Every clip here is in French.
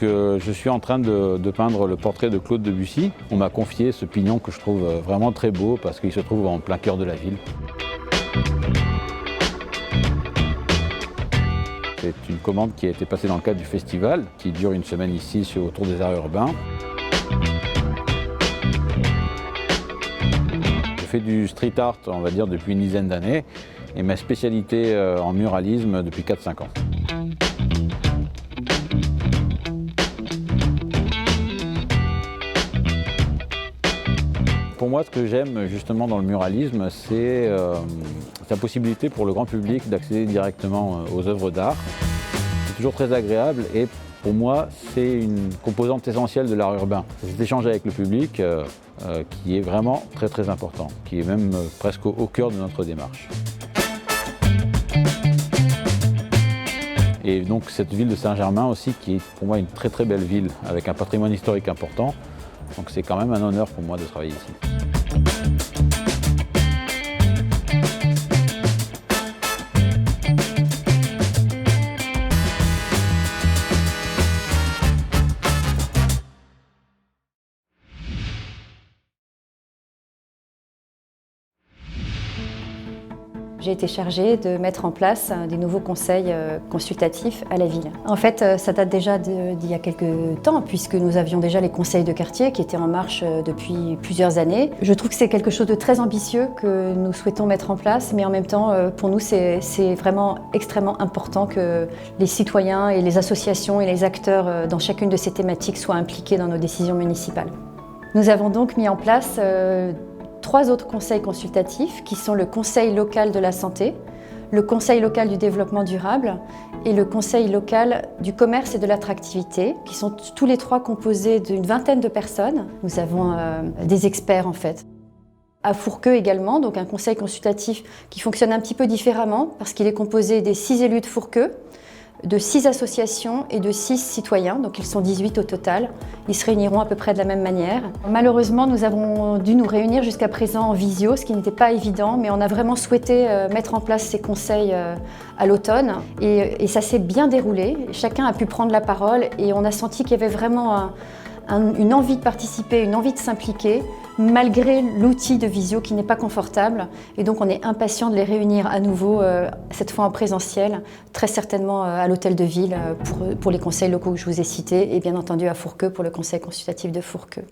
je suis en train de peindre le portrait de Claude Debussy. On m'a confié ce pignon que je trouve vraiment très beau parce qu'il se trouve en plein cœur de la ville. C'est une commande qui a été passée dans le cadre du festival, qui dure une semaine ici autour des aires urbains. Je fais du street art, on va dire, depuis une dizaine d'années, et ma spécialité en muralisme depuis 4-5 ans. Pour moi, ce que j'aime justement dans le muralisme, c'est sa possibilité pour le grand public d'accéder directement aux œuvres d'art. C'est toujours très agréable et pour moi, c'est une composante essentielle de l'art urbain. Cet échange avec le public qui est vraiment très très important, qui est même presque au cœur de notre démarche. Et donc cette ville de Saint-Germain aussi, qui est pour moi une très très belle ville, avec un patrimoine historique important. Donc c'est quand même un honneur pour moi de travailler ici. J'ai été chargée de mettre en place des nouveaux conseils consultatifs à la ville. En fait, ça date déjà d'il y a quelques temps, puisque nous avions déjà les conseils de quartier qui étaient en marche depuis plusieurs années. Je trouve que c'est quelque chose de très ambitieux que nous souhaitons mettre en place, mais en même temps, pour nous, c'est vraiment extrêmement important que les citoyens et les associations et les acteurs dans chacune de ces thématiques soient impliqués dans nos décisions municipales. Nous avons donc mis en place 3 autres conseils consultatifs qui sont le Conseil local de la santé, le Conseil local du développement durable et le Conseil local du commerce et de l'attractivité, qui sont tous les 3 composés d'une vingtaine de personnes. Nous avons des experts en fait. À Fourqueux également, donc un conseil consultatif qui fonctionne un petit peu différemment parce qu'il est composé des 6 élus de Fourqueux, de 6 associations et de 6 citoyens, donc ils sont 18 au total. Ils se réuniront à peu près de la même manière. Malheureusement, nous avons dû nous réunir jusqu'à présent en visio, ce qui n'était pas évident, mais on a vraiment souhaité mettre en place ces conseils à l'automne et ça s'est bien déroulé. Chacun a pu prendre la parole et on a senti qu'il y avait vraiment une envie de participer, une envie de s'impliquer, malgré l'outil de visio qui n'est pas confortable. Et donc on est impatient de les réunir à nouveau, cette fois en présentiel, très certainement à l'hôtel de ville pour les conseils locaux que je vous ai cités, et bien entendu à Fourqueux pour le conseil consultatif de Fourqueux.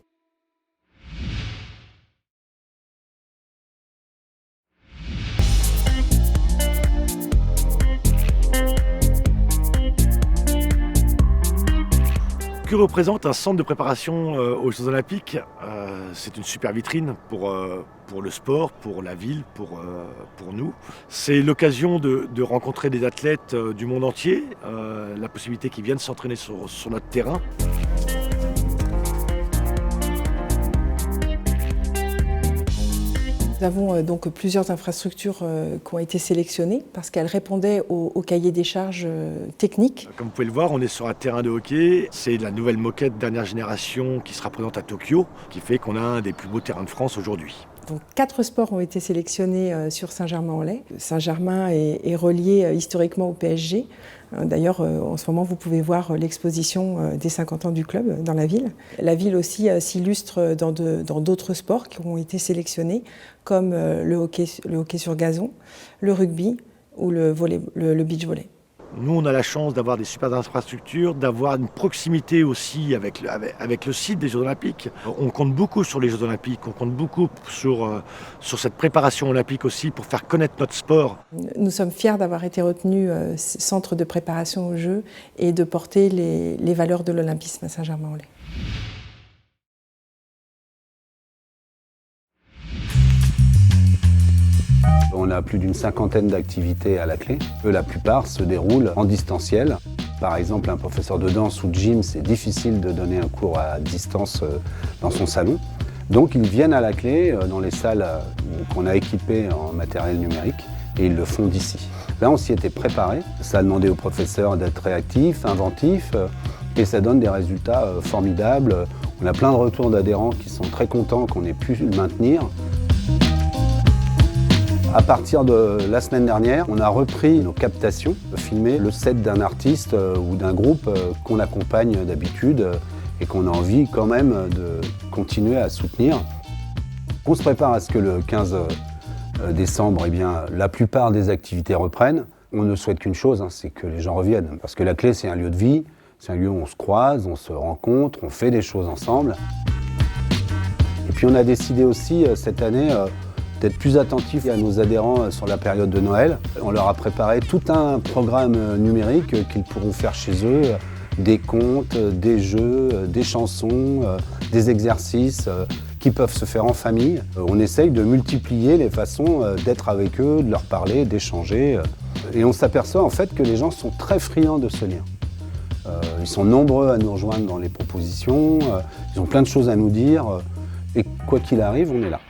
Que représente un centre de préparation aux Jeux Olympiques? C'est une super vitrine pour le sport, pour la ville, pour nous. C'est l'occasion de rencontrer des athlètes du monde entier, la possibilité qu'ils viennent s'entraîner sur notre terrain. Nous avons donc plusieurs infrastructures qui ont été sélectionnées parce qu'elles répondaient au cahier des charges techniques. Comme vous pouvez le voir, on est sur un terrain de hockey. C'est la nouvelle moquette dernière génération qui sera présente à Tokyo, qui fait qu'on a un des plus beaux terrains de France aujourd'hui. Donc 4 sports ont été sélectionnés sur Saint-Germain-en-Laye. Saint-Germain est relié historiquement au PSG. D'ailleurs, en ce moment, vous pouvez voir l'exposition des 50 ans du club dans la ville. La ville aussi s'illustre dans d'autres sports qui ont été sélectionnés, comme le hockey sur gazon, le rugby ou le beach volley. Nous, on a la chance d'avoir des super infrastructures, d'avoir une proximité aussi avec le site des Jeux Olympiques. On compte beaucoup sur les Jeux Olympiques, on compte beaucoup sur cette préparation olympique aussi pour faire connaître notre sport. Nous sommes fiers d'avoir été retenus centre de préparation aux Jeux et de porter les valeurs de l'olympisme à Saint-Germain-en-Laye. On a plus d'une 50aine d'activités à la clé. La plupart se déroulent en distanciel. Par exemple, un professeur de danse ou de gym, c'est difficile de donner un cours à distance dans son salon. Donc ils viennent à la clé dans les salles qu'on a équipées en matériel numérique et ils le font d'ici. Là, on s'y était préparé. Ça a demandé aux professeurs d'être réactifs, inventifs et ça donne des résultats formidables. On a plein de retours d'adhérents qui sont très contents qu'on ait pu le maintenir. À partir de la semaine dernière, on a repris nos captations, filmer le set d'un artiste ou d'un groupe qu'on accompagne d'habitude et qu'on a envie quand même de continuer à soutenir. On se prépare à ce que le 15 décembre, la plupart des activités reprennent. On ne souhaite qu'une chose, c'est que les gens reviennent. Parce que la Clé, c'est un lieu de vie, c'est un lieu où on se croise, on se rencontre, on fait des choses ensemble. Et puis on a décidé aussi cette année d'être plus attentif à nos adhérents sur la période de Noël. On leur a préparé tout un programme numérique qu'ils pourront faire chez eux, des contes, des jeux, des chansons, des exercices qui peuvent se faire en famille. On essaye de multiplier les façons d'être avec eux, de leur parler, d'échanger. Et on s'aperçoit en fait que les gens sont très friands de ce lien. Ils sont nombreux à nous rejoindre dans les propositions, ils ont plein de choses à nous dire, et quoi qu'il arrive, on est là.